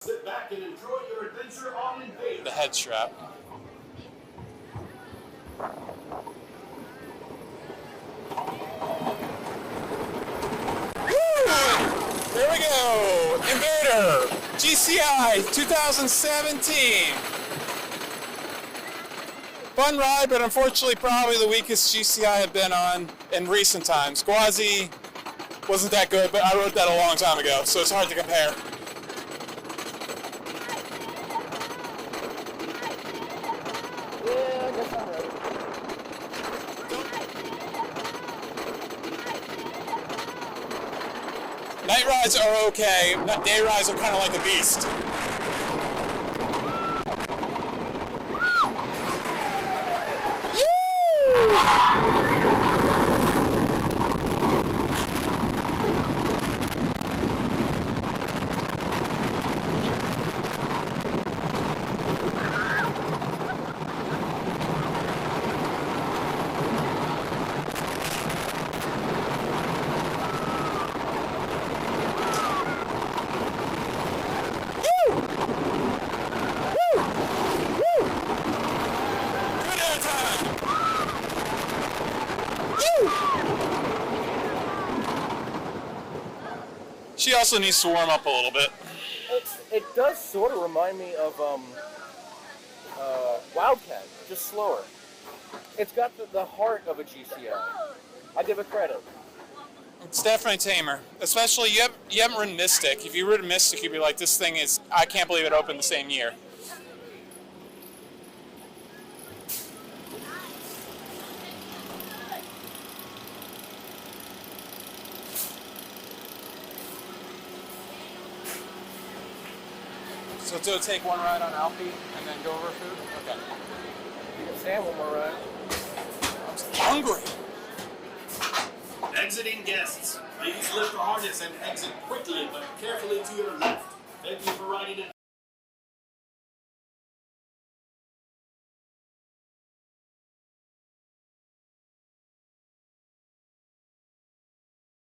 Sit back and enjoy your adventure on InvadR. The head strap. There we go! InvadR GCI 2017. Fun ride, but unfortunately probably the weakest GCI I've been on in recent times. Gwazi wasn't that good, but I rode that a long time ago, so it's hard to compare. Yeah, I guess I'm ready. Night rides are okay. Day rides are kind of like a beast. She also needs to warm up a little bit. It does sort of remind me of Wildcat, just slower. It's got the heart of a GCI. I give it credit. It's definitely tamer. Especially, you haven't ridden Mystic. If you ridden Mystic, you'd be like, this thing is, I can't believe it opened the same year. So to take one ride on Alfie and then go over food? Okay. Sam, one more ride. I'm hungry. Exiting guests. Please lift the harness and exit quickly but carefully to your left. Thank you for riding in.